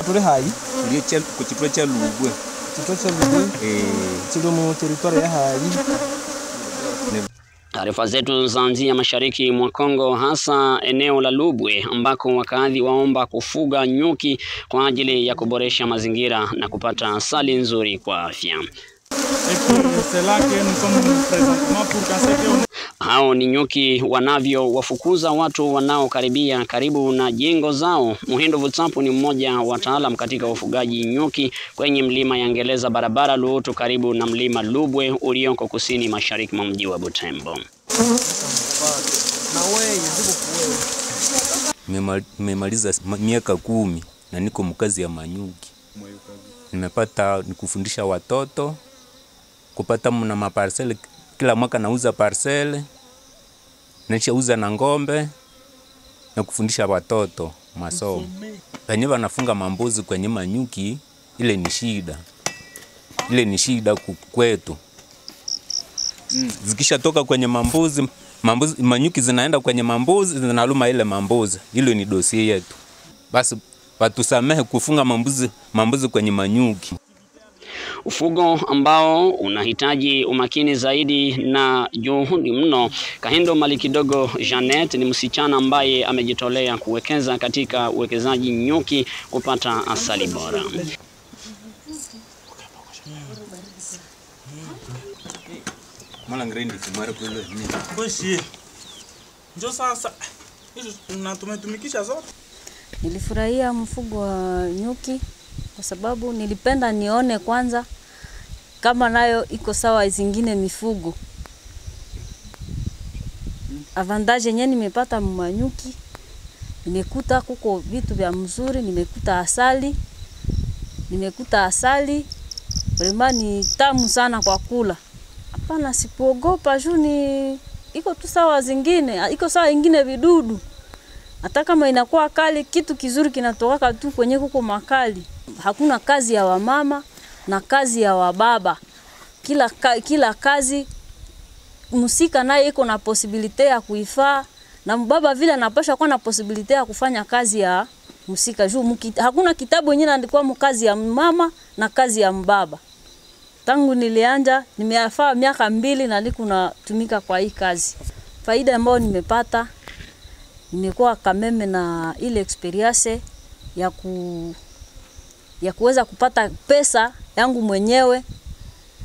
turi hayi uri ku kitwa cha Lubwe turi mu territory ya hayi. Taarifa zetu zaanzia mashariki mwa Kongo, hasa eneo la Lubwe ambako wakazi waomba kufuga nyuki kwa ajili ya kuboresha mazingira na kupata asali nzuri kwa afya. Hao ni nyuki wanavyo wafukuza watu wanaokaribia karibu na jengo zao. Muhindo Vutsapu ni mmoja wa wataalamu katika ufugaji nyuki kwenye mlima ya Ngeleza barabara Luoto karibu na mlima Lubwe ulioko kusini mashariki mwa mji wa Butembo. Nimemaliza miaka 10 na niko mkazi ya manyuki. Nimepata nikufundisha watoto kupata mna maparcel, kila mwaka nauza parcel, nauza na ngombe na kufundisha watoto masomo. Penye wanafunga mambuzi kwenye manyuki, ile ni shida. Ile ni shida kwetu. Zikisha toka kwenye mambuzi, manyuki zinaenda kwenye mambuzi, zinaluma ile mambuzi. Hilo ni dosie yetu. Basi watusamehe kufunga mambuzi kwenye manyuki. Ufugo ambao unahitaji umakini zaidi na juhudi mno. Kahindo Malikidogo Janet ni msichana ambaye amejitolea kuwekeza katika uwekezaji nyuki kupata asali bora. Mala ngrendi kumara kule ni. Koshi. Njoo sasa. Hizo tumetumikisha zote. Nilifurahia mfugo wa nyuki kwa sababu nilipenda nione kwanza kama nayo iko sawa zingine mifugo. Avantage yenyewe nimepata manyuki, nimekuta kuko vitu vya mzuri, nimekuta asali, vraiment ni tamu sana kwa kula. Hapana, sikuogopa juu ni iko tu sawa zingine, iko sawa ingine vidudu. Hata kama inakuwa kali, kitu kizuri kinatoka tu kwenye kuko makali. Hakuna kazi ya wamama na kazi ya wababa. Kila kazi musika naye iko na possibility ya kuifaa, na mbaba vile anapaswa kuwa na possibility ya kufanya kazi ya musika. Juu hakuna kitabu yenyewe andikwa mkazi ya mama na kazi ya mbaba. Tangu nilianja nimefaa miaka 2 na niko natumika kwa hii kazi. Faida ambayo nimepata, nimekuwa kameme na ile experience ya kuweza kupata pesa yangu mwenyewe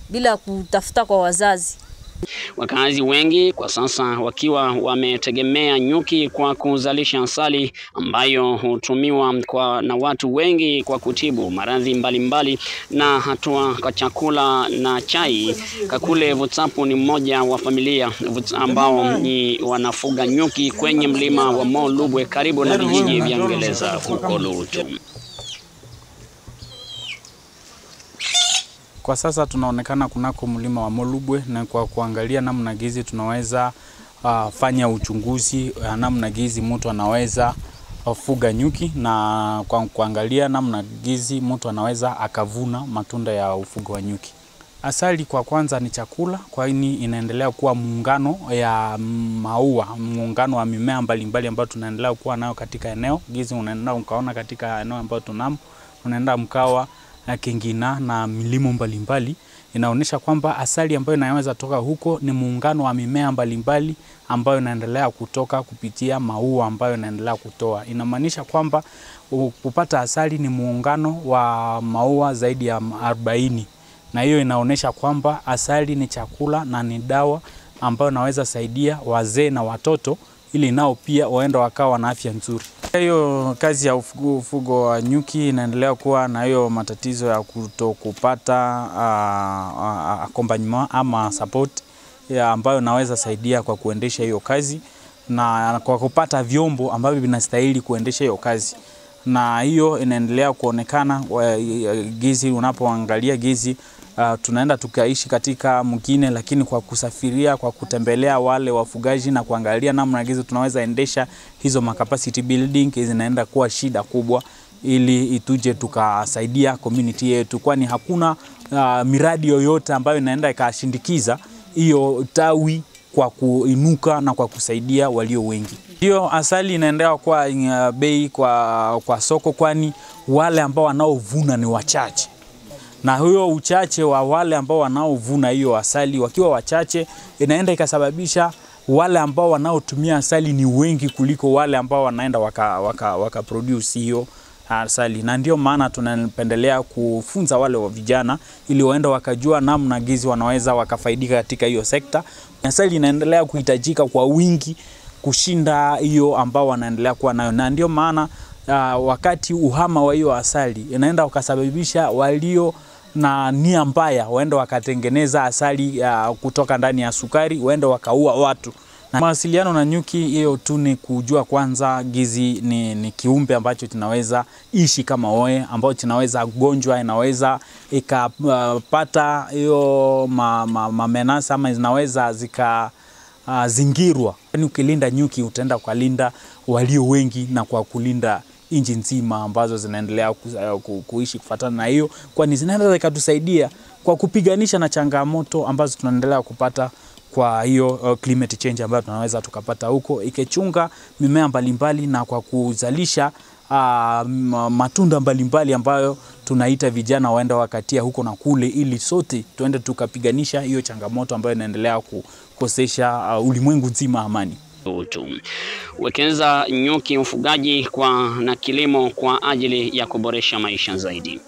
bila kutafuta kwa wazazi. Wakazi wengi kwa sasa wakiwa wametegemea nyuki kwa kuzalisha asali ambayo hutumiwa na watu wengi kwa kutibu maradhi mbalimbali na hatua kwa chakula na chai. Kakule Vutsapu ni mmoja wa familia ambao ni wanafuga nyuki kwenye mlima wa Mount Lubwe karibu na vijiji vya Ngeleza huko Luoto. Kwa sasa tunaonekana kunako mlima wa Mount Lubwe, na kwa kuangalia namna gizi tunaweza fanya uchunguzi namna gizi mtu anaweza fuga nyuki, na kwa kuangalia namna gizi mtu anaweza akavuna matunda ya ufugo wa nyuki. Asali kwa kwanza ni chakula, kwa ini inaendelea kuwa muungano ya maua, muungano wa mimea mbalimbali ambayo tunaendelea kuwa nayo katika eneo. Gizi unaenda ukaona katika eneo ambayo tunamo, unaenda mkawa Kingina na milimo mbalimbali, inaonyesha kwamba asali ambayo inaweza toka huko ni muungano wa mimea mbalimbali ambayo inaendelea kutoka kupitia maua ambayo inaendelea kutoa. Inamaanisha kwamba kupata asali ni muungano wa maua zaidi ya 40, na hiyo inaonyesha kwamba asali ni chakula na ni dawa ambayo inaweza saidia wazee na watoto ili nao pia waenda wakawa na afya nzuri. Hiyo kazi ya ufugo wa nyuki inaendelea kuwa na hiyo matatizo ya kutokupata accompagnement ama support ambayo naweza saidia kwa kuendesha hiyo kazi, na kwa kupata vyombo ambavyo vinastahili kuendesha hiyo kazi. Na hiyo inaendelea kuonekana gizi unapoangalia gizi tunaenda tukaishi katika mkine, lakini kwa kusafiria, kwa kutembelea wale wafugaji na kuangalia namna gizi tunaweza endesha hizo capacity building, zinaenda kuwa shida kubwa ili ituje tukasaidia community yetu, kwani hakuna miradi yoyote ambayo inaenda ikashindikiza hiyo tawi kwa kuinuka na kwa kusaidia walio wengi. Hiyo asali inaendelea kwa bei kwa soko, kwani wale ambao wanaovuna ni wachache. Na huyo uchache wa wale ambao wanaovuna hiyo asali wakiwa wachache, inaenda ikasababisha wale ambao wanaotumia asali ni wengi kuliko wale ambao wanaenda waka produce hiyo asali. Na ndio maana tunapendelea kufunza wale wa vijana ili waenda wakajua namna gizi wanaweza wakafaidika katika hiyo sekta. Asali inaendelea kuhitajika kwa wingi kushinda hiyo ambao wanaendelea kuwa nayo. Na ndio maana wakati uhama wa hiyo asali inaenda ukasababisha walio na nia mbaya waenda wakatengeneza asali kutoka ndani ya sukari, waenda wakaua watu. Na mawasiliano na nyuki hiyo tu ni kujua kwanza gizi ni kiumbe ambacho tunaweza ishi kama wewe, ambao tunaweza gonjwa, inaweza ikapata hiyo mamenasa ama zinaweza zingirwa. Yani ukilinda nyuki utaenda kulinda walio wengi na kwa kulinda nchi nzima ambazo zinaendelea kuishi kufuatana na hiyo, kwani zinaendelea kutusaidia kwa kupiganisha na changamoto ambazo tunaendelea kupata kwa hiyo climate change ambayo tunaweza tukapata huko, ikichunga mimea mbalimbali na kwa kuzalisha matunda mbalimbali ambayo tunaita vijana waenda wakatia huko na kule, ili sote tuende tukapiganisha hiyo changamoto ambayo inaendelea kukosesha ulimwengu nzima amani. Wekeza nyuki, ufugaji na kilimo kwa ajili ya kuboresha maisha zaidi.